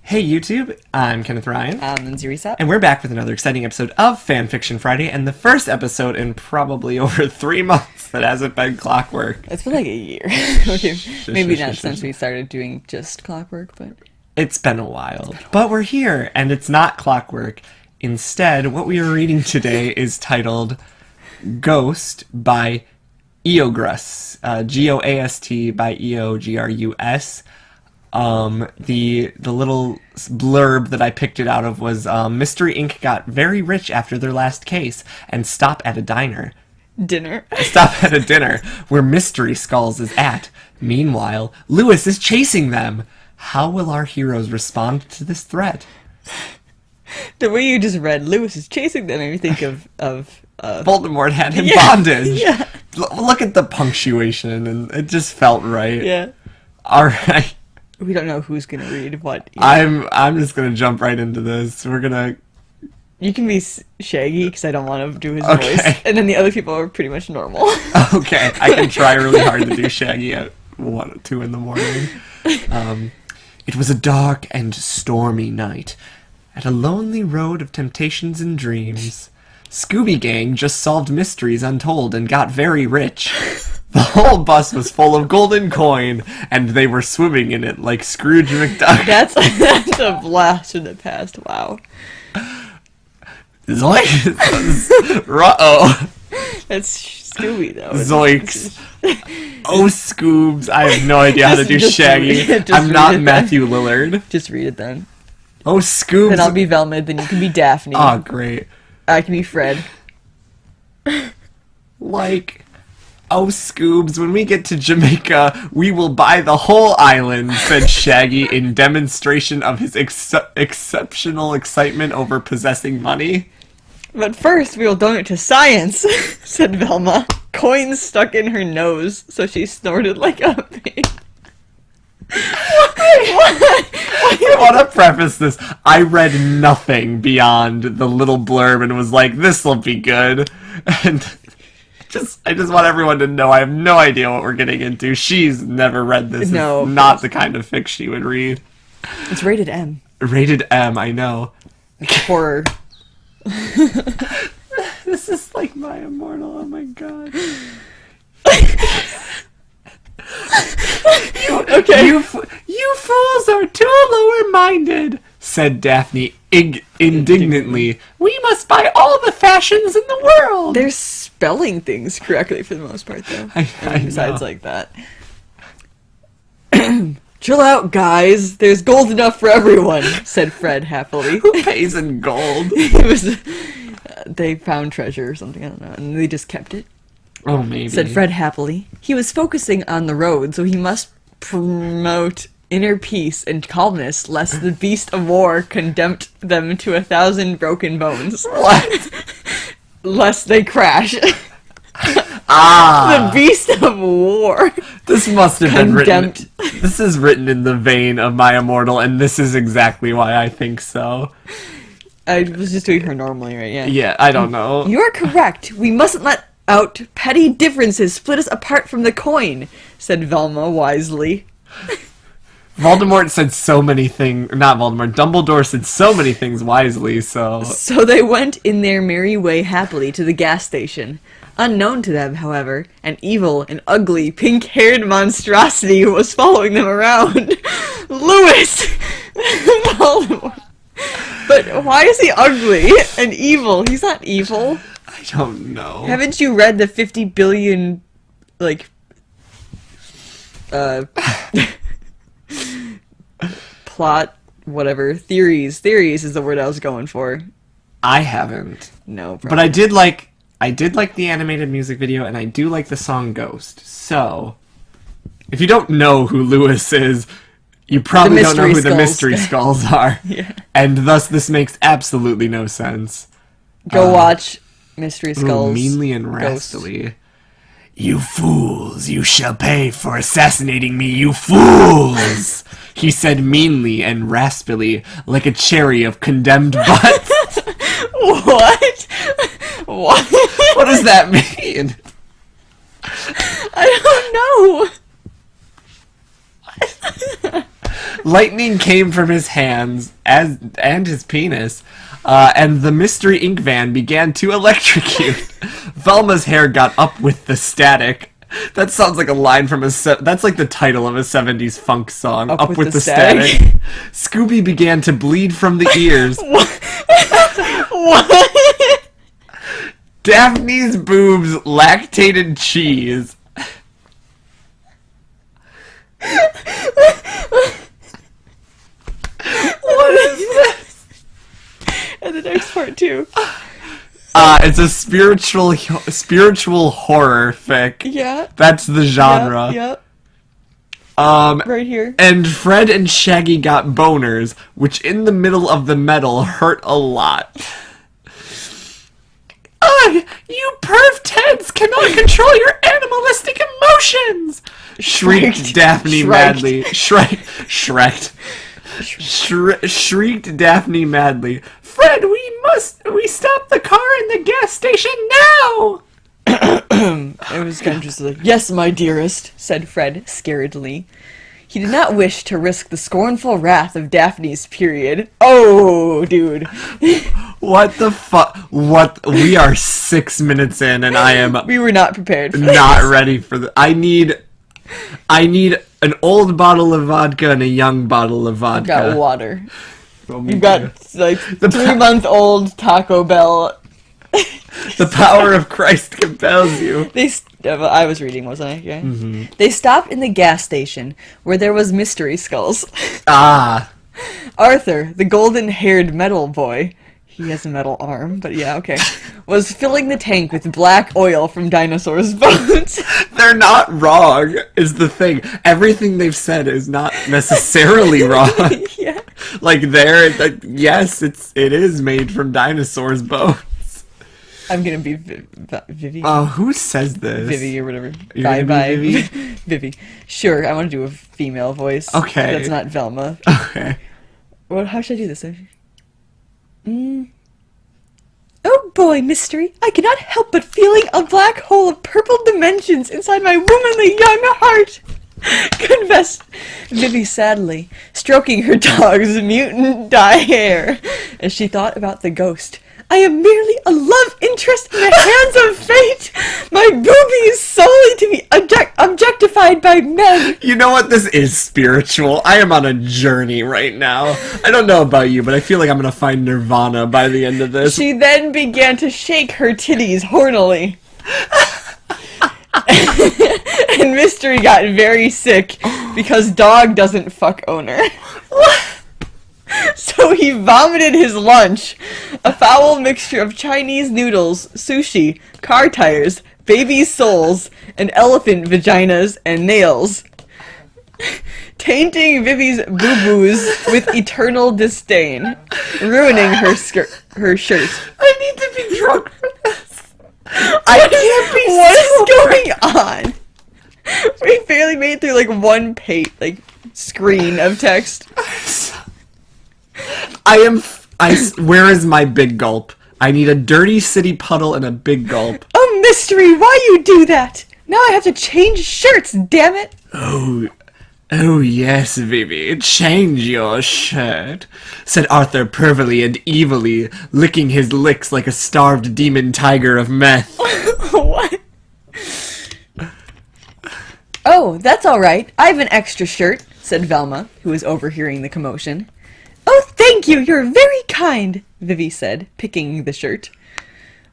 Hey YouTube, I'm Kenneth Ryan. I'm Linz, and we're back with another exciting episode of Fanfiction Friday, and the first episode in probably over 3 months that hasn't been Clockwork. It's been like a year. Okay, maybe not since we started doing just Clockwork, but... It's been a while. But we're here, and it's not Clockwork. Instead, what we are reading today is titled Goast by Eogrus. G-O-A-S-T by E-O-G-R-U-S. The little blurb that I picked it out of was, Mystery Inc. got very rich after their last case and stop at a dinner. Stop at a dinner where Mystery Skulls is at. Meanwhile, Lewis is chasing them. How will our heroes respond to this threat? The way you just read, Lewis is chasing them, made me think of Voldemort had him bondage. Yeah. Look at the punctuation, and it just felt right. Yeah. All right. We don't know who's gonna read what. I'm just gonna jump right into this. You can be Shaggy because I don't want to do his voice, and then the other people are pretty much normal. Okay, I can try really hard to do Shaggy at 1 or 2 in the morning. It was a dark and stormy night at a lonely road of temptations and dreams. Scooby Gang just solved mysteries untold and got very rich. The whole bus was full of golden coin, and they were swimming in it like Scrooge McDuck. That's a blast from the past. Wow. Zoinks. Ruh-oh. That's Scooby, though. Zoinks. Oh, Scoobs. I have no idea how to do Shaggy. I'm not Matthew Lillard. Just read it then. Oh, Scoobs. Then I'll be Velma, then you can be Daphne. Oh, great. I can be Fred. Oh, Scoobs, when we get to Jamaica, we will buy the whole island, said Shaggy in demonstration of his exceptional excitement over possessing money. But first, we will donate to science, said Velma. Coins stuck in her nose, so she snorted like a pig. I want to preface this. I read nothing beyond the little blurb and was like, this'll be good. And I just want everyone to know I have no idea what we're getting into. She's never read this. No. It's not the kind of fic she would read. It's rated M. Rated M, I know. It's horror. This is like My Immortal, oh my god. You fools are too lower-minded, said Daphne indignantly. We must buy all the fashions in the world. They're spelling things correctly for the most part, though. Besides like that. Chill out, guys. There's gold enough for everyone, said Fred happily. Who pays in gold? They found treasure or something, I don't know, and they just kept it. Oh, maybe. Said Fred happily. He was focusing on the road, so he must promote inner peace and calmness, lest the beast of war condemn them to 1,000 broken bones. What? Lest they crash. Ah! The beast of war. This must have been written. This is written in the vein of My Immortal, and this is exactly why I think so. I was just doing her normally, right? Yeah. Yeah, I don't know. You are correct. We mustn't let out petty differences split us apart from the coin, said Velma wisely. Voldemort said so many things. Not Voldemort. Dumbledore said so many things wisely, so... So they went in their merry way happily to the gas station. Unknown to them, however, an evil and ugly pink-haired monstrosity was following them around. Lewis! Voldemort. But why is he ugly and evil? He's not evil. I don't know. Haven't you read the 50 billion, plot, whatever, theories is the word I was going for. I haven't. No, probably. But I did like the animated music video, and I do like the song Ghost. So, if you don't know who Lewis is, you probably don't know who the Mystery Skulls are. Yeah. And thus, this makes absolutely no sense. Go watch Mystery Skulls. Meanly and rastily. You fools, you shall pay for assassinating me, you fools! He said meanly and raspily, like a cherry of condemned butt. What? What? What does that mean? I don't know. Lightning came from his hands and his penis, and the mystery ink van began to electrocute. Velma's hair got up with the static. That sounds like a line from that's like the title of a 70s funk song. Up with the static. Scooby began to bleed from the ears. What? Daphne's boobs lactated cheese. What is this? And the next part too. It's a spiritual horror fic. Yeah. That's the genre. Yep. Right here. And Fred and Shaggy got boners, which in the middle of the metal hurt a lot. Ugh! You perv heads cannot control your animalistic emotions! Shrieked Daphne madly. Shrieked Daphne madly. Fred, we stop the car in the gas station now! It was kind of just like, yes, my dearest, said Fred, scaredly. He did not wish to risk the scornful wrath of Daphne's period. Oh, dude. What the fuck? What? We are 6 minutes in, and I am We were not prepared for not this. ready for the. I need an old bottle of vodka and a young bottle of vodka. You've got water. Well, me You've got, too. like, The 3-month-old Taco Bell. The power of Christ compels you. I was reading, wasn't I? Yeah. Mm-hmm. They stopped in the gas station, where there was mystery skulls. Ah. Arthur, the golden-haired metal boy, he has a metal arm, but yeah, okay, was filling the tank with black oil from dinosaurs' bones. They're not wrong, is the thing. Everything they've said is not necessarily wrong. Yeah. Like, yes, it is made from dinosaurs' bones. I'm gonna be Vivi. Oh, who says this? Vivi or whatever. You're gonna be Bye. Vivi? Vivi. Sure, I want to do a female voice. Okay. That's not Velma. Okay. How should I do this? Oh boy, mystery. I cannot help but feeling a black hole of purple dimensions inside my womanly young heart. Confessed Vivi sadly, stroking her dog's mutant dye hair as she thought about the ghost. I am merely a love interest in the hands of fate. My boobie is solely to be objectified by men. You know what? This is spiritual. I am on a journey right now. I don't know about you, but I feel like I'm gonna find nirvana by the end of this. She then began to shake her titties hornily. And Mystery got very sick because dog doesn't fuck owner. So he vomited his lunch, a foul mixture of Chinese noodles, sushi, car tires, baby souls, and elephant vaginas and nails, tainting Vivi's boo-boos with eternal disdain, ruining her shirt. I need to be drunk for this. I can't be. What is going on? We barely made it through like one screen of text. Where is my big gulp? I need a dirty city puddle and a big gulp. Oh, Mystery, why you do that? Now I have to change shirts, damn it! Oh yes, Vivi, change your shirt, said Arthur pervily and evilly, licking his licks like a starved demon tiger of meth. What? Oh, that's all right. I have an extra shirt, said Velma, who was overhearing the commotion. Oh, thank you, you're very kind, Vivi said, picking the shirt.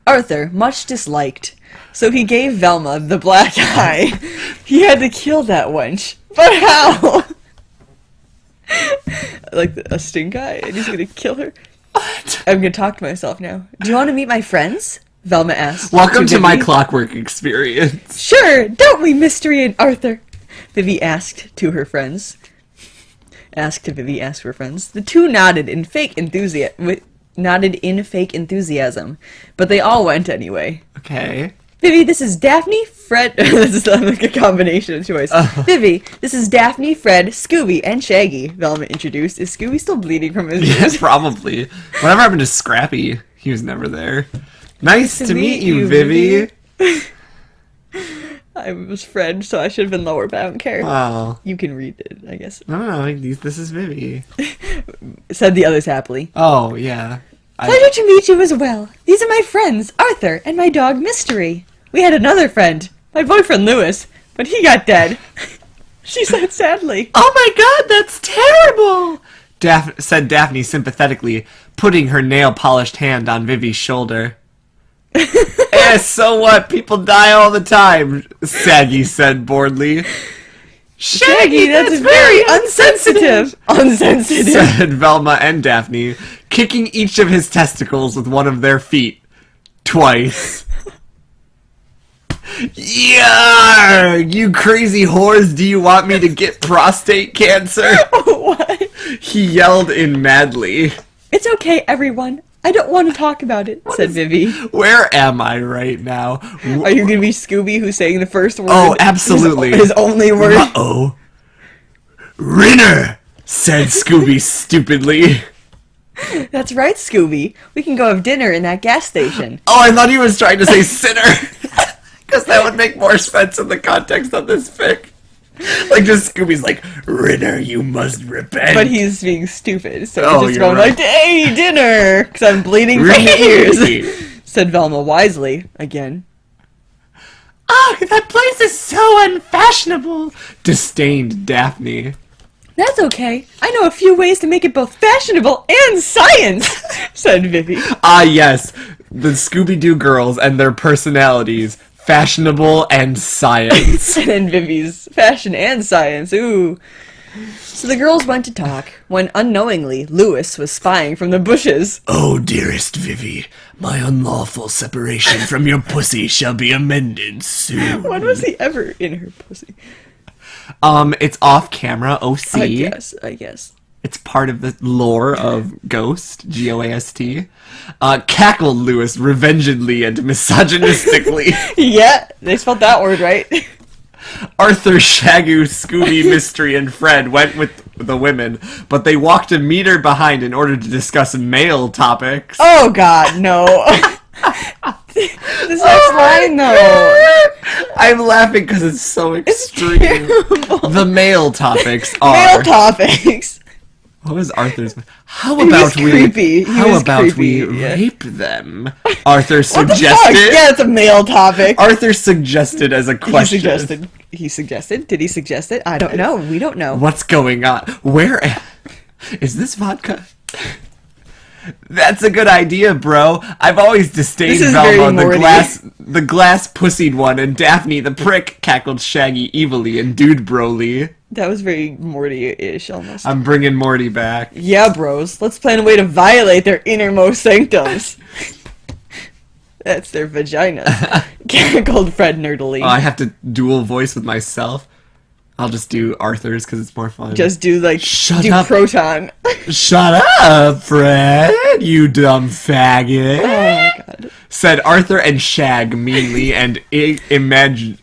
Arthur, much disliked, so he gave Velma the black eye. He had to kill that wench. But how? Like a stink eye, and he's gonna kill her? What? I'm gonna talk to myself now. Do you want to meet my friends? Velma asked. Welcome to my Vivi. clockwork experience. Sure, don't we, Mystery and Arthur? Vivi asked to her friends. Vivi asked her friends. The two nodded in fake enthusiasm, but they all went anyway. Okay. Vivi, this is Daphne, Fred. This is like a combination of choice. Vivi, this is Daphne, Fred, Scooby, and Shaggy. Velma introduced. Is Scooby still bleeding from his Yes, ears? probably. Whatever happened to Scrappy? He was never there. Nice to meet you, Vivi. I was Fred, so I should have been lower, but I don't care. Wow. You can read it, I guess. No, this is Vivi. Said the others happily. Oh, yeah. Pleasure to meet you as well. These are my friends, Arthur, and my dog, Mystery. We had another friend, my boyfriend, Lewis, but he got dead. She said sadly. Oh my god, that's terrible! Said Daphne sympathetically, putting her nail-polished hand on Vivi's shoulder. So what? People die all the time, Saggy said boredly. Shaggy, that's very unsensitive. Unsensitive, said Velma and Daphne, kicking each of his testicles with one of their feet. Twice. Yeah, you crazy whores, do you want me to get prostate cancer? What? He yelled in madly. It's okay, everyone. I don't want to talk about it, said Vivi. Where am I right now? Are you going to be Scooby who's saying the first word? Oh, absolutely. His only word? Uh-oh. Rinner, said Scooby stupidly. That's right, Scooby. We can go have dinner in that gas station. Oh, I thought he was trying to say sinner. Because that would make more sense in the context of this fic. Like, just Scooby's like, Rinner, you must repent. But he's being stupid, so Oh, he's just you're going right. like, hey, dinner! Because I'm bleeding from the ears, said Velma wisely, again. Oh, that place is so unfashionable, disdained Daphne. That's okay. I know a few ways to make it both fashionable and science, said Vivi. Ah, yes, the Scooby-Doo girls and their personalities, fashionable and science. And then Vivi's fashion and science, ooh. So the girls went to talk, when unknowingly Lewis was spying from the bushes. Oh, dearest Vivi, my unlawful separation from your pussy shall be amended soon. When was he ever in her pussy? It's off camera, OC. I guess. It's part of the lore of Goast, G-O-A-S-T. Cackled Lewis revengedly and misogynistically. Yeah, they spelled that word right. Arthur, Shaggy, Scooby, Mystery, and Fred went with the women, but they walked a meter behind in order to discuss male topics. Oh god, no. This next line, though. I'm laughing because it's so extreme. Terrible. The male topics are... Male topics. What was Arthur's... How He was about we... creepy. He How was about creepy, we yeah. rape them? Arthur What the fuck? suggested... Yeah, it's a male topic. Arthur suggested as a question. He suggested? Did he suggest it? I don't know. We don't know. What's going on? Where... Is this vodka? That's a good idea, bro. I've always disdained This is very Velma, Morty. the glass-pussied one, and Daphne the prick, cackled Shaggy evilly and Dude Broly. That was very Morty-ish, almost. I'm bringing Morty back. Yeah, bros. Let's plan a way to violate their innermost sanctums. That's their vagina. Cackled Fred nerdily. Oh, I have to dual voice with myself. I'll just do Arthur's because it's more fun. Just do, like, Shut do up. Proton. Shut up, Fred, you dumb faggot. Oh my god. Said Arthur and Shag meanly and image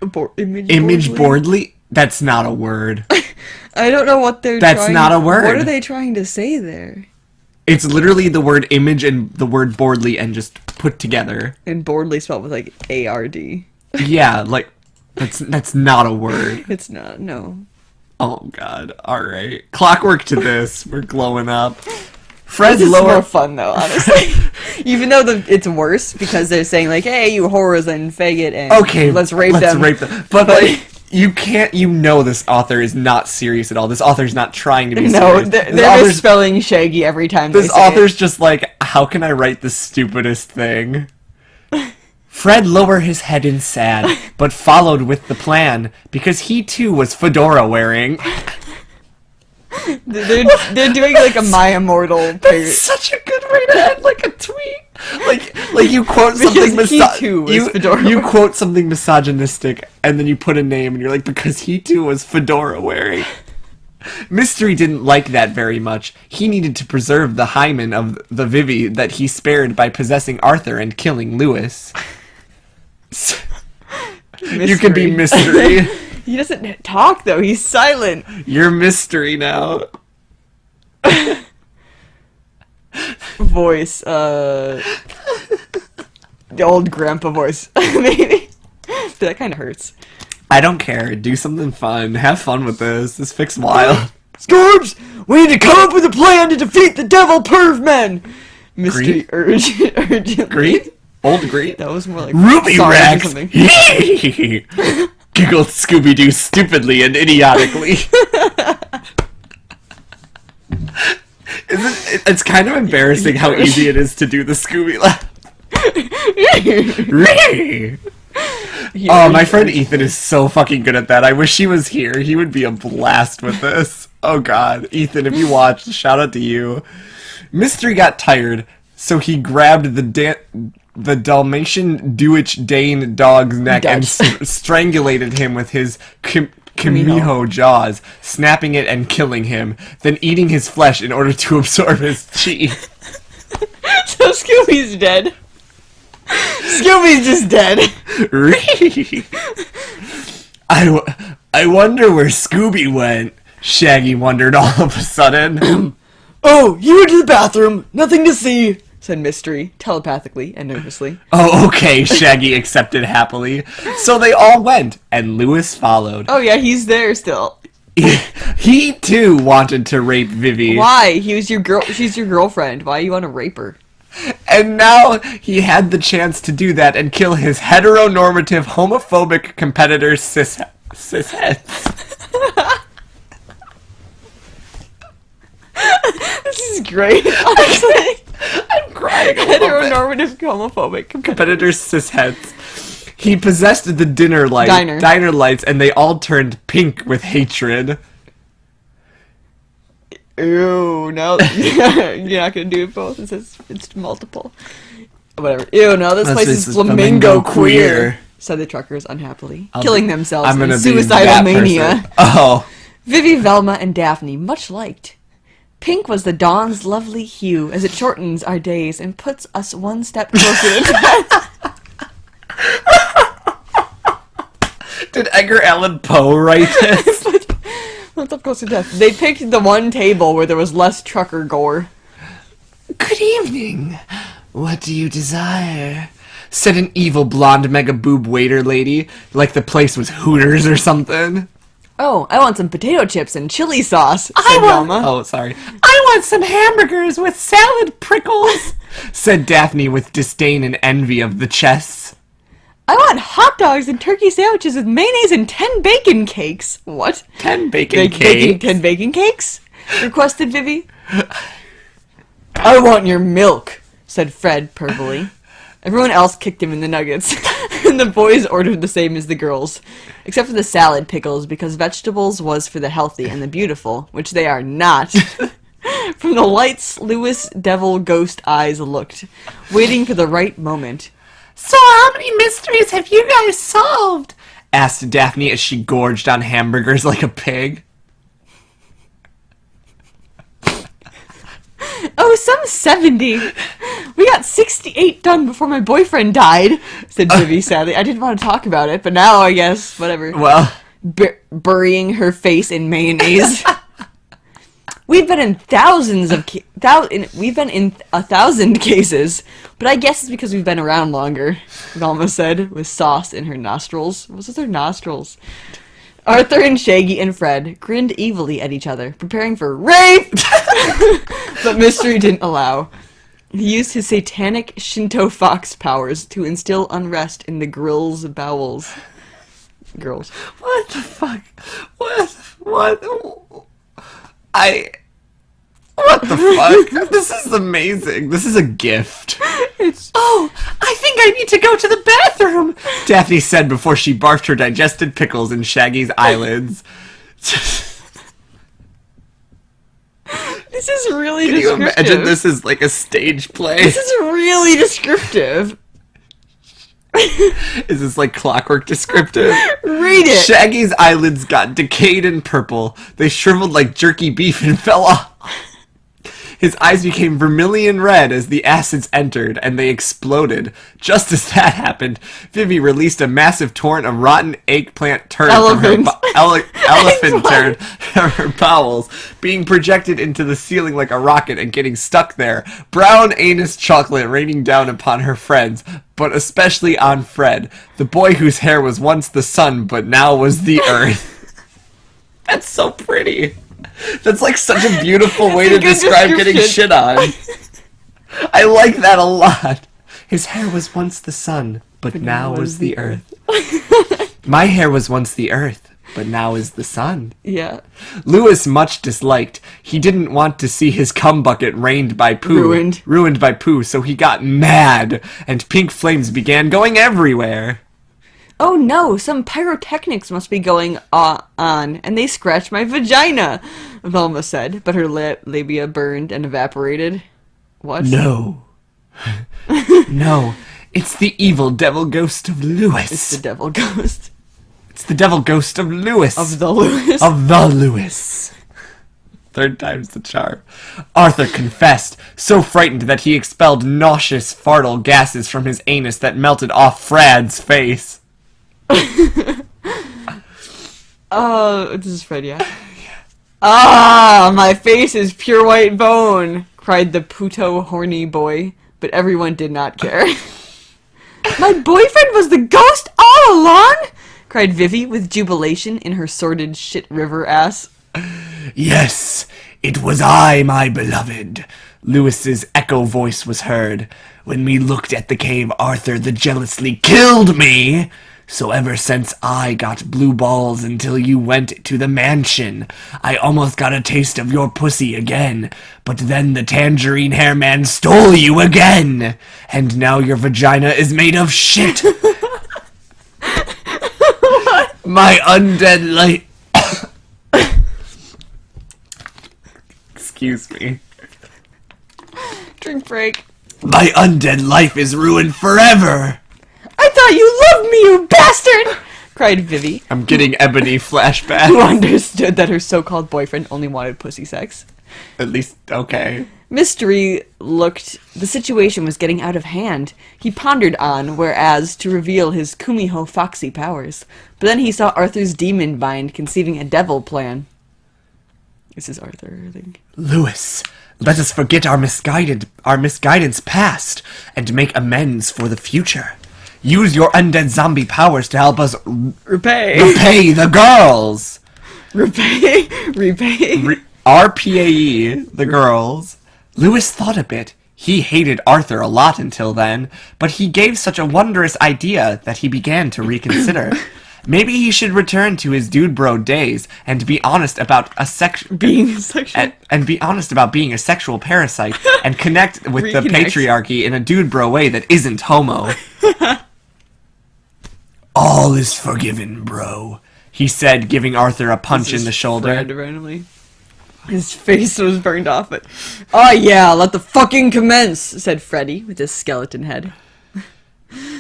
Image boardly. That's not a word. I don't know what they're That's trying... not a word. What are they trying to say there? It's literally the word image and the word boardly and just put together. And boldly spelled with, like, A-R-D. Yeah, like, that's not a word. It's not, no. Oh, God. All right. Clockwork to this. We're glowing up. Fred's This is lower... more fun, though, honestly. Even though it's worse, because they're saying, like, hey, you whores and faggot, and Okay, let's rape them. But, like, you can't... You know this author is not serious at all. This author's not trying to be No, serious. they're misspelling Shaggy every time they This say author's just like, how can I write the stupidest thing? Fred lowered his head in sad, but followed with the plan, because he too was fedora wearing. it. They're doing, like, a My Immortal That's parody. such a good way to end, like, a tweet. Like you quote something Because he too was fedora you wearing. quote something misogynistic, and then you put a name, and you're like, because he too was fedora wearing. Mystery didn't like that very much. He needed to preserve the hymen of the Vivi that he spared by possessing Arthur and killing Lewis. You could be Mystery. He doesn't talk, though. He's silent. You're Mystery now. Voice, the old grandpa voice, maybe. That kind of hurts. I don't care. Do something fun. Have fun with this. This fics wild. Scorbs, we need to come up with a plan to defeat the devil perv men. Mystery urgently. Greed? Old greed? That was more like Ruby songs or Rex! something. Giggled Scooby-Doo stupidly and idiotically. It's kind of embarrassing how easy it is to do the Scooby laugh. Oh, my friend Ethan is so fucking good at that. I wish he was here. He would be a blast with this. Oh god. Ethan, if you watched, shout out to you. Mystery got tired, so he grabbed the Dalmatian Deutsch Dane dog's neck and strangulated him with his Kimiho jaws, snapping it and killing him, then eating his flesh in order to absorb his chi. So Scooby's dead. Scooby's just dead. I wonder where Scooby went, Shaggy wondered all of a sudden. Oh, you went to the bathroom. Nothing to see, said Mystery, telepathically and nervously. Oh, okay, Shaggy accepted happily. So they all went, and Lewis followed. Oh yeah, he's there still. He too wanted to rape Vivi. Why? She's your girlfriend. Why you want to rape her? And now he had the chance to do that and kill his heteronormative, homophobic competitor cisheads. This is great. Honestly. I'm crying a Heteronormative, homophobic competitor cisheads. He possessed the diner lights, and they all turned pink with hatred. Ew, no. You're not gonna do it both. It's multiple. Whatever. Ew, no, this place is flamingo queer, said the truckers unhappily, killing themselves in suicidal mania. Oh. Vivi, Velma, and Daphne much liked. Pink was the dawn's lovely hue as it shortens our days and puts us one step closer to death. Did Edgar Allan Poe write this? One step closer to death. They picked the one table where there was less trucker gore. Good evening. What do you desire? Said an evil blonde mega boob waiter lady, like the place was Hooters or something. Oh, I want some potato chips and chili sauce, said Velma. Oh, sorry. I want some hamburgers with salad prickles, said Daphne with disdain and envy of the chests. I want hot dogs and turkey sandwiches with mayonnaise and 10 bacon cakes. What? 10 bacon cakes? 10 bacon cakes? Requested Vivi. I want your milk, said Fred purplely. Everyone else kicked him in the nuggets, and the boys ordered the same as the girls, except for the salad pickles, because vegetables was for the healthy and the beautiful, which they are not. From the lights, Lewis Devil Ghost eyes looked, waiting for the right moment. So how many mysteries have you guys solved? Asked Daphne as she gorged on hamburgers like a pig. Oh, some 70. We got 68 done before my boyfriend died, said Vivi sadly. I didn't want to talk about it, but now I guess, whatever. Well. Burying her face in mayonnaise. We've been in we've been in 1,000 cases, but I guess it's because we've been around longer, Velma said, with sauce in her nostrils. What's with her nostrils? Arthur and Shaggy and Fred grinned evilly at each other, preparing for rape! But Mystery didn't allow. He used his satanic Shinto fox powers to instill unrest in the girls' bowels. Girls. What the fuck? What the fuck? This is amazing. This is a gift. Oh, I think I need to go to the bathroom, Daphne said before she barfed her digested pickles in Shaggy's eyelids. This is really Can descriptive. you imagine this is like a stage play? This is really descriptive. Is this like clockwork descriptive? Read it. Shaggy's eyelids got decayed and purple. They shriveled like jerky beef and fell off. His eyes became vermilion red as the acids entered, and they exploded. Just as that happened, Vivi released a massive torrent of rotten eggplant turd Elephant. from her elephant turd from her bowels, being projected into the ceiling like a rocket and getting stuck there. Brown anus chocolate raining down upon her friends, but especially on Fred, the boy whose hair was once the sun but now was the earth. That's so pretty. That's like such a beautiful way to describe getting shit on. I like that a lot. His hair was once the sun, but now was the earth. My hair was once the earth, but now is the sun. Yeah. Lewis much disliked. He didn't want to see his cum bucket ruined by poo. Ruined by poo, so he got mad, and pink flames began going everywhere. Oh no, some pyrotechnics must be going on, and they scratched my vagina, Velma said, but her labia burned and evaporated. What? No. No, it's the evil devil ghost of Lewis. It's the devil ghost. It's the devil ghost of Lewis. Of the Lewis. Of the Lewis. Third time's the charm. Arthur confessed, so frightened that he expelled nauseous fartle gases from his anus that melted off Frad's face. This is Fred, yeah. Ah, my face is pure white bone, cried the puto horny boy, but everyone did not care. My boyfriend was the ghost all along, cried Vivi with jubilation in her sordid shit river ass. Yes, it was I, my beloved. Lewis's echo voice was heard. When we looked at the cave, Arthur the jealously killed me. So ever since I got blue balls until you went to the mansion, I almost got a taste of your pussy again. But then the tangerine hair man stole you again. And now your vagina is made of shit. My undead light. Excuse me. Drink break. My undead life is ruined forever. I thought you loved me, you bastard! Cried Vivi, I'm getting Ebony flashbacks. who understood that her so-called boyfriend only wanted pussy sex. At least, okay. Mystery looked the situation was getting out of hand. He pondered on, whereas to reveal his Kumiho foxy powers. But then he saw Arthur's demon bind conceiving a devil plan. This is Arthur, I think. Lewis, let us forget our misguidance past and make amends for the future. Use your undead zombie powers to help us repay the girls. Repay? RPAE, the girls. Lewis thought a bit. He hated Arthur a lot until then, but he gave such a wondrous idea that he began to reconsider. Maybe he should return to his dude bro days and be honest about being a sexual parasite and connect with the patriarchy in a dude bro way that isn't homo. All is forgiven, bro, he said, giving Arthur a punch in the shoulder. Fred randomly. His face was burned off, but... Oh yeah, let the fucking commence, said Freddy with his skeleton head.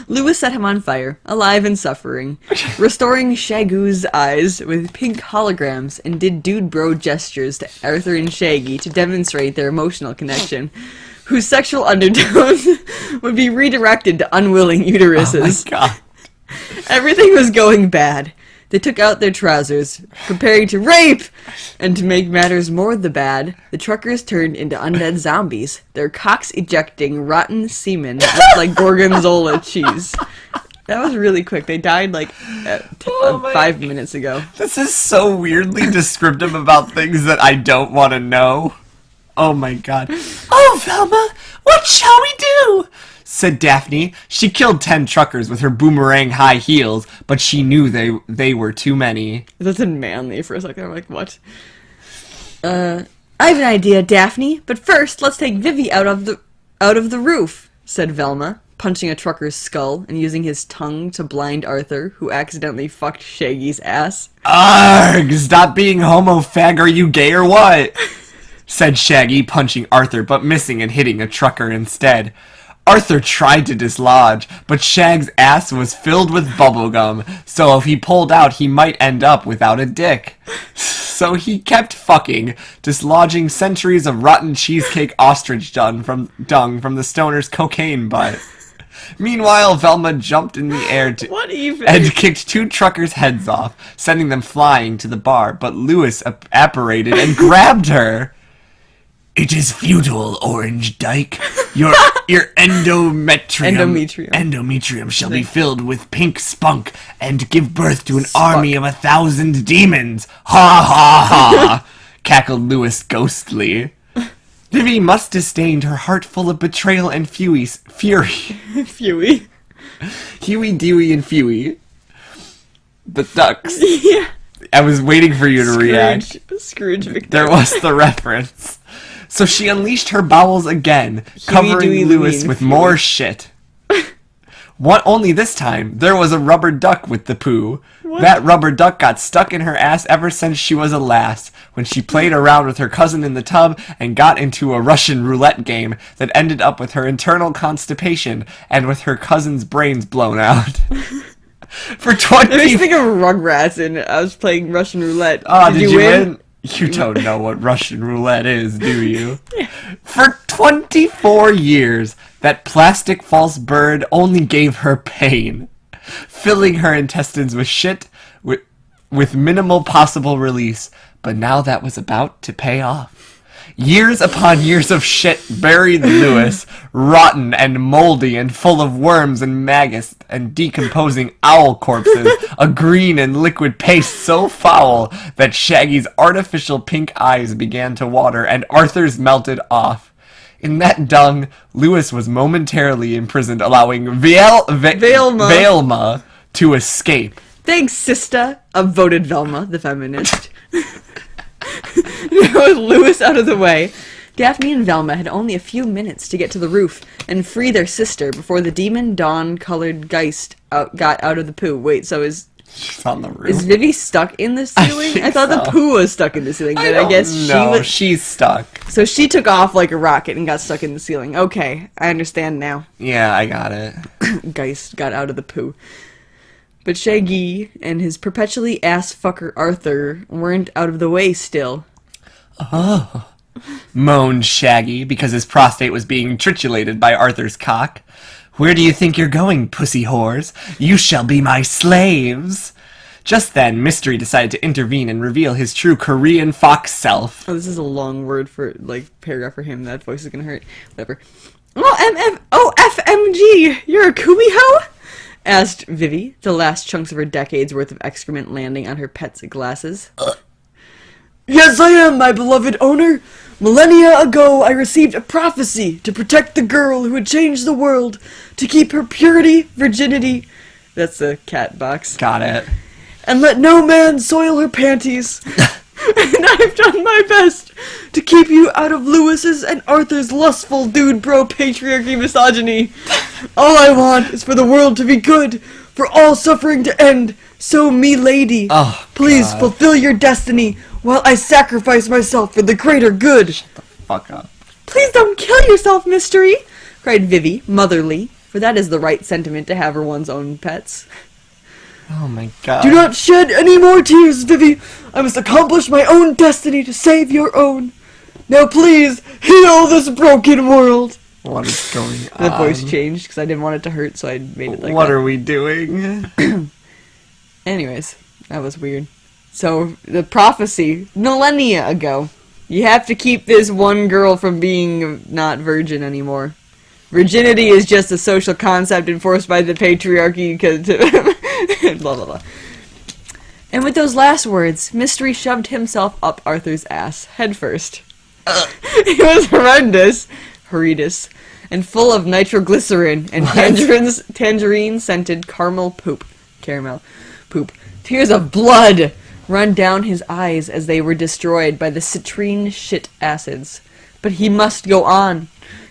Lewis set him on fire, alive and suffering, restoring Shagoo's eyes with pink holograms, and did dude bro gestures to Arthur and Shaggy to demonstrate their emotional connection, whose sexual undertones would be redirected to unwilling uteruses. Oh my god. Everything was going bad. They took out their trousers, preparing to rape! And to make matters more the bad, the truckers turned into undead zombies, their cocks ejecting rotten semen like gorgonzola cheese. That was really quick. They died like 5 minutes ago. This is so weirdly descriptive about things that I don't want to know. Oh my god. Oh, Velma, what shall we do? Said Daphne. She killed 10 truckers with her boomerang high heels, but she knew they were too many. That said manly for a second. I'm like, what? I have an idea, Daphne, but first let's take Vivi out of the roof, said Velma, punching a trucker's skull and using his tongue to blind Arthur, who accidentally fucked Shaggy's ass. Arrgh! Stop being homo-fag, are you gay or what? Said Shaggy, punching Arthur, but missing and hitting a trucker instead. Arthur tried to dislodge, but Shag's ass was filled with bubblegum, so if he pulled out, he might end up without a dick. So he kept fucking, dislodging centuries of rotten cheesecake ostrich dung from the stoner's cocaine butt. Meanwhile, Velma jumped in the air and kicked 2 truckers' heads off, sending them flying to the bar, but Lewis apparated and grabbed her. "It is futile, Orange Dyke. Your endometrium shall be filled with pink spunk and give birth to an army of 1,000 demons. Ha ha ha!" cackled Lewis ghostly. Vivi must disdained her heart full of betrayal and fury. Fuey. Huey, Dewey, and Fuey. The ducks. Yeah. I was waiting for you to react. Scrooge McDuck. There was the reference. So she unleashed her bowels again, covering Lewis with more shit. Only this time, there was a rubber duck with the poo. What? That rubber duck got stuck in her ass ever since she was a lass, when she played around with her cousin in the tub and got into a Russian roulette game that ended up with her internal constipation and with her cousin's brains blown out. For 20... I was thinking of Rugrats, and I was playing Russian roulette. Oh, did you win? You don't know what Russian roulette is, do you? Yeah. For 24 years, that plastic false bird only gave her pain, filling her intestines with shit with minimal possible release. But now that was about to pay off. Years upon years of shit buried Lewis, rotten and moldy and full of worms and maggots and decomposing owl corpses, a green and liquid paste so foul that Shaggy's artificial pink eyes began to water and Arthur's melted off. In that dung, Lewis was momentarily imprisoned, allowing Velma to escape. Thanks, sister, voted Velma, the feminist. With Lewis out of the way, Daphne and Velma had only a few minutes to get to the roof and free their sister before the demon dawn-colored Goast got out of the poo. Wait, so she's on the roof. Is Vivi stuck in the ceiling? I thought the poo was stuck in the ceiling, but I guess she's stuck. So she took off like a rocket and got stuck in the ceiling. Okay, I understand now. Yeah, I got it. Goast got out of the poo. But Shaggy and his perpetually ass-fucker Arthur weren't out of the way still. Oh, moaned Shaggy because his prostate was being tritulated by Arthur's cock. "Where do you think you're going, pussy whores? You shall be my slaves." Just then, Mystery decided to intervene and reveal his true Korean fox self. Oh, this is a long word for, paragraph for him. That voice is gonna hurt. Whatever. FMG, you're a kumiho? Asked Vivi, the last chunks of her decades worth of excrement landing on her pet's glasses. Yes, I am, my beloved owner. Millennia ago, I received a prophecy to protect the girl who would change the world, to keep her purity, virginity. That's the cat box. Got it. And let no man soil her panties. And I've done my best to keep you out of Lewis's and Arthur's lustful dude bro patriarchy misogyny. All I want is for the world to be good, for all suffering to end. So me lady, please fulfill your destiny while I sacrifice myself for the greater good. Shut the fuck up. Please don't kill yourself, Mystery, cried Vivi, motherly, for that is the right sentiment to have for one's own pets. Oh my god. Do not shed any more tears, Vivi. I must accomplish my own destiny to save your own. Now please, heal this broken world. What is going on? The voice changed because I didn't want it to hurt, so I made it like What that. are we doing? Anyways, that was weird. So, the prophecy, millennia ago. You have to keep this one girl from being not virgin anymore. Virginity is just a social concept enforced by the patriarchy, blah blah blah. And with those last words, Mystery shoved himself up Arthur's ass, headfirst. It was horrendous, and full of nitroglycerin and tangerine-scented caramel poop. Tears of blood run down his eyes as they were destroyed by the citrine shit acids. But he must go on.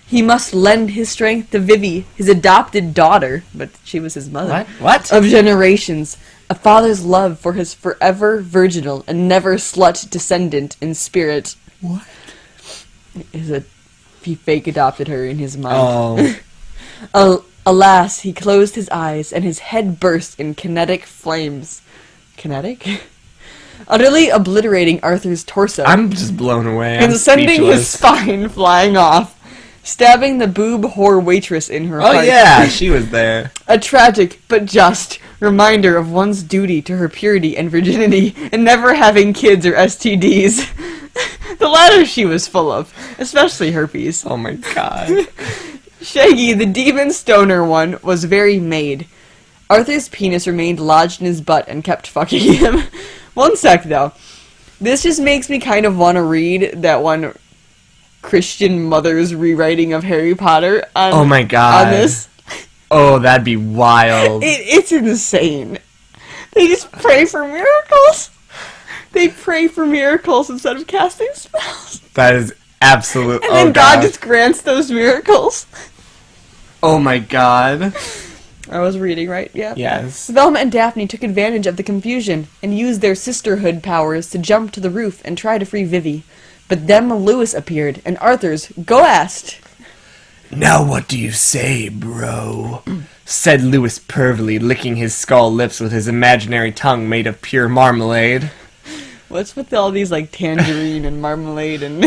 He must lend his strength to Vivi, his adopted daughter, but she was his mother. What? Of generations. A father's love for his forever virginal and never slut descendant in spirit. What? He fake adopted her in his mind. Oh. Alas, he closed his eyes, and his head burst in kinetic flames. Kinetic? Utterly obliterating Arthur's torso. I'm just blown away. And I'm sending his speechless. spine flying off, stabbing the boob whore waitress in her Oh heart. yeah, she was there. A tragic, but just, reminder of one's duty to her purity and virginity, and never having kids or STDs. The latter she was full of, especially herpes. Oh my god. Shaggy, the demon stoner one, was very made. Arthur's penis remained lodged in his butt and kept fucking him. One sec, though. This just makes me kind of want to read that one Christian mother's rewriting of Harry Potter on, Oh my god. on this. Oh, that'd be wild. It's insane. They just pray for miracles. They pray for miracles instead of casting spells. That is absolute. And then oh God god. just grants those miracles. Oh my god. I was reading, right? Yeah. Yes. Velma and Daphne took advantage of the confusion and used their sisterhood powers to jump to the roof and try to free Vivi. But then Lewis appeared, and Arthur's Goast. Now what do you say, bro? Said Lewis pervily, licking his skull lips with his imaginary tongue made of pure marmalade. What's with all these, like, tangerine and marmalade and...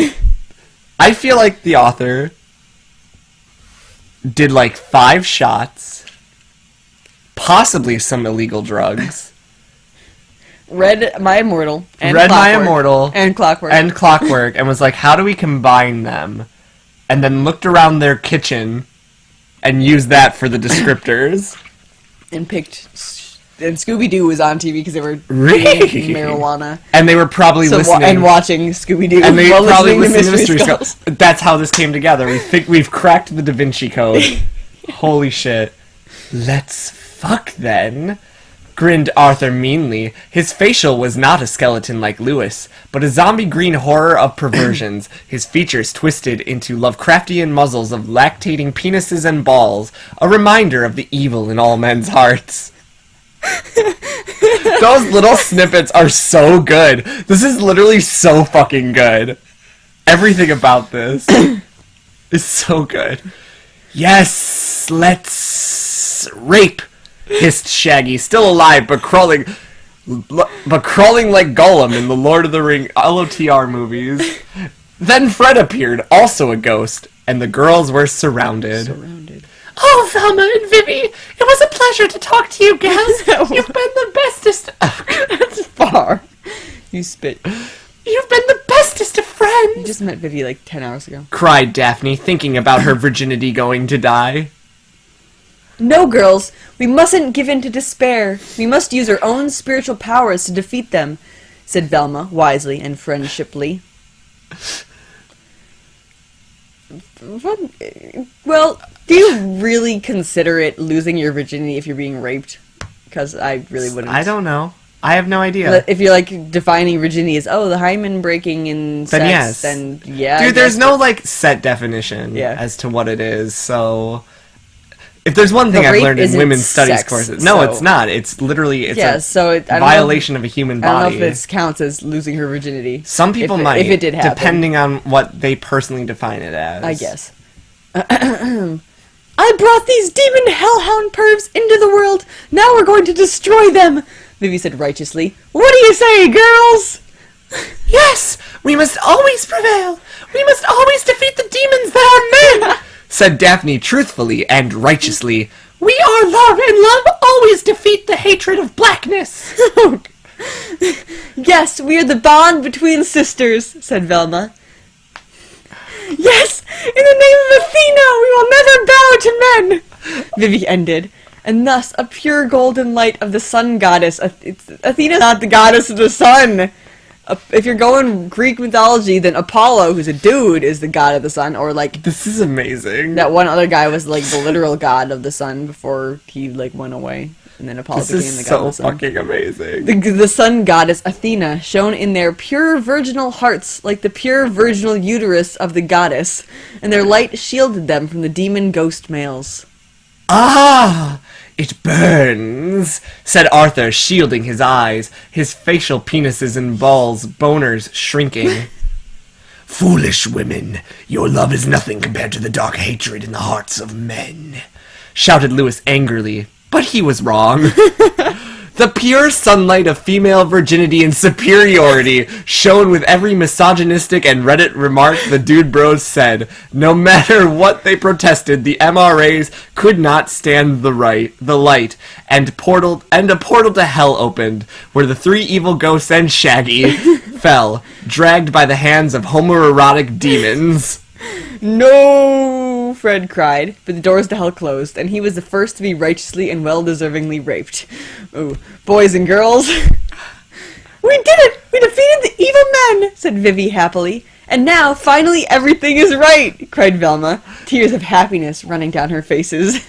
I feel like the author did like 5 shots, possibly some illegal drugs. Read My Immortal and Read My Clockwork. Immortal And Clockwork. and Clockwork and was like, how do we combine them? And then looked around their kitchen and used that for the descriptors. And picked... And Scooby-Doo was on TV because they were Really? doing marijuana. And they were probably listening. And watching Scooby-Doo And they while probably listening to listened to Mystery Mystery Skulls. Skulls. That's how this came together. We think we've cracked the Da Vinci Code. Holy shit. Let's fuck then, grinned Arthur meanly. His facial was not a skeleton like Lewis, but a zombie green horror of perversions, his features twisted into Lovecraftian muzzles of lactating penises and balls, a reminder of the evil in all men's hearts. Those little snippets are so good. This is literally so fucking good. Everything about this is so good. Yes, let's rape, hissed Shaggy, still alive but crawling like Gollum in the Lord of the Ring LOTR movies. Then Fred appeared, also a ghost, and the girls were surrounded. Oh, Velma and Vivi, it was a pleasure to talk to you, gals. You've been the bestest. That's far. You spit. You've been the bestest of friends. You just met Vivi like 10 hours ago. Cried Daphne, thinking about her virginity going to die. No, girls, we mustn't give in to despair. We must use our own spiritual powers to defeat them, said Velma, wisely and friendshiply. Well, do you really consider it losing your virginity if you're being raped? Because I really wouldn't. I don't know. I have no idea. If you're like defining virginity as the hymen breaking in sex, Then yes. then yeah. I Dude, there's guess no like set definition Yeah. as to what it is. So if there's one thing But I've rape learned in isn't women's studies sex, courses, no, so- it's not. It's literally I a don't violation of a human know, I don't body. know if this counts as losing her virginity. Some people if it- might, if it did happen. depending on what they personally define it as. I guess. I brought these demon hellhound pervs into the world. Now we're going to destroy them, Vivi said righteously. What do you say, girls? Yes, we must always prevail. We must always defeat the demons that are men, said Daphne truthfully and righteously. We are love, and love always defeat the hatred of blackness. Yes, we are the bond between sisters, said Velma. Yes, in the name of Athena, we will never bow to men, Vivi ended. And thus, a pure golden light of the sun goddess. Athena's not the goddess of the sun. If you're going Greek mythology, then Apollo, who's a dude, is the god of the sun. Or like This is amazing. that one other guy was like the literal god of the sun before he like went away, and then Apollo This became the is god of so the sun. fucking amazing. The sun goddess Athena shone in their pure virginal hearts like the pure virginal uterus of the goddess, and their light shielded them from the demon ghost males. Ah, it burns, said Arthur, shielding his eyes, his facial penises and balls, boners shrinking. Foolish women, your love is nothing compared to the dark hatred in the hearts of men, shouted Lewis angrily, but he was wrong. The pure sunlight of female virginity and superiority shone with every misogynistic and Reddit remark the dude bros said. No matter what they protested, the MRAs could not stand the light, and a portal to hell opened, where the three evil ghosts and Shaggy fell, dragged by the hands of homoerotic demons. No, Fred cried, but the doors to hell closed, and he was the first to be righteously and well-deservingly raped. Ooh, boys and girls. We did it! We defeated the evil men, said Vivi happily. And now, finally, everything is right, cried Velma, tears of happiness running down her faces.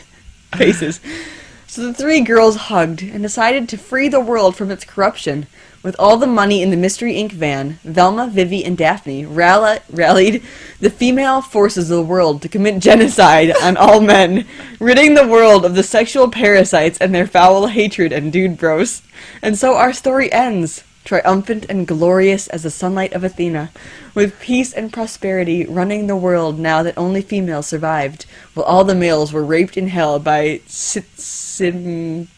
So the three girls hugged and decided to free the world from its corruption. With all the money in the Mystery Inc. van, Velma, Vivi, and Daphne rallied the female forces of the world to commit genocide on all men, ridding the world of the sexual parasites and their foul hatred and dude bros. And so our story ends, triumphant and glorious as the sunlight of Athena, with peace and prosperity running the world now that only females survived, while all the males were raped in hell by Sitzimithil?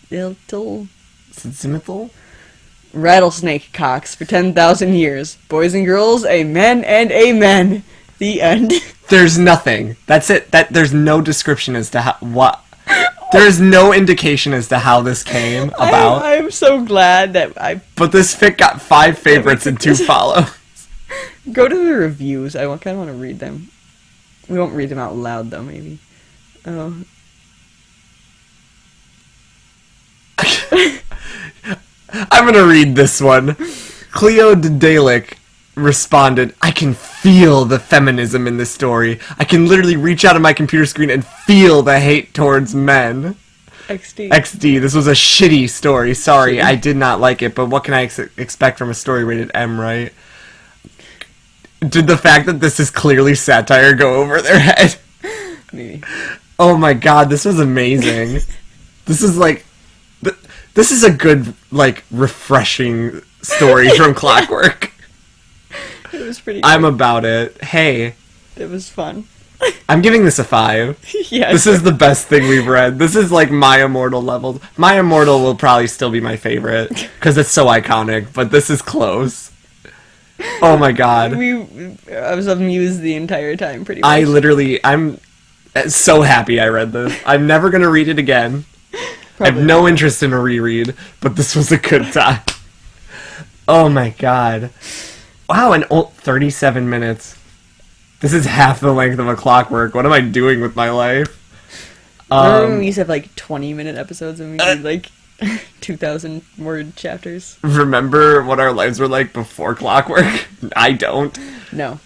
Rattlesnake cocks for 10,000 years. Boys and girls, amen and amen. The end. There's nothing. That's it. There's no description as to what. There's no indication as to how this came about. I'm so glad that But this fic got 5 favorites and 2 follows. Go to the reviews. I kind of want to read them. We won't read them out loud, though, maybe. Oh. I'm gonna read this one. Cleo Dedalic responded, I can feel the feminism in this story. I can literally reach out on my computer screen and feel the hate towards men. XD, this was a shitty story. Sorry, I did not like it, but what can I expect from a story rated M, right? Did the fact that this is clearly satire go over their head? Maybe. Oh my god, this was amazing. This is like... This is a good, like, refreshing story from Clockwork. It was pretty good. I'm about it. Hey. It was fun. I'm giving this a 5. Yes. This is the best thing we've read. This is like My Immortal levels. My Immortal will probably still be my favorite, because it's so iconic, but this is close. Oh my god. I was amused the entire time, pretty much. I'm so happy I read this. I'm never going to read it again. I have no interest in a reread, but this was a good time. Oh my god. Wow, 37 minutes. This is half the length of a Clockwork. What am I doing with my life? Remember when we used to have like 20-minute episodes and we did like 2,000 word chapters? Remember what our lives were like before Clockwork? I don't. No.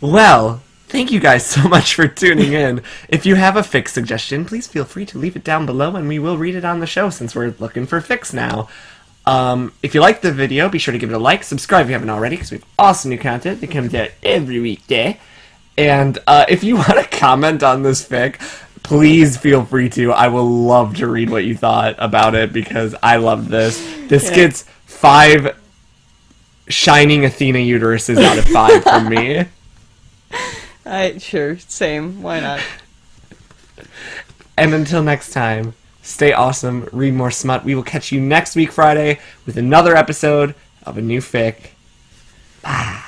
Well, thank you guys so much for tuning in. If you have a fic suggestion, please feel free to leave it down below and we will read it on the show since we're looking for fics now. If you liked the video, be sure to give it a like, subscribe if you haven't already, because we have awesome new content that comes out every weekday. And if you want to comment on this fic, please feel free to. I will love to read what you thought about it, because I loved this. This gets 5 shining Athena uteruses out of 5 from me. Sure, same. Why not? And until next time, stay awesome, read more smut. We will catch you next week, Friday, with another episode of a new fic. Bye.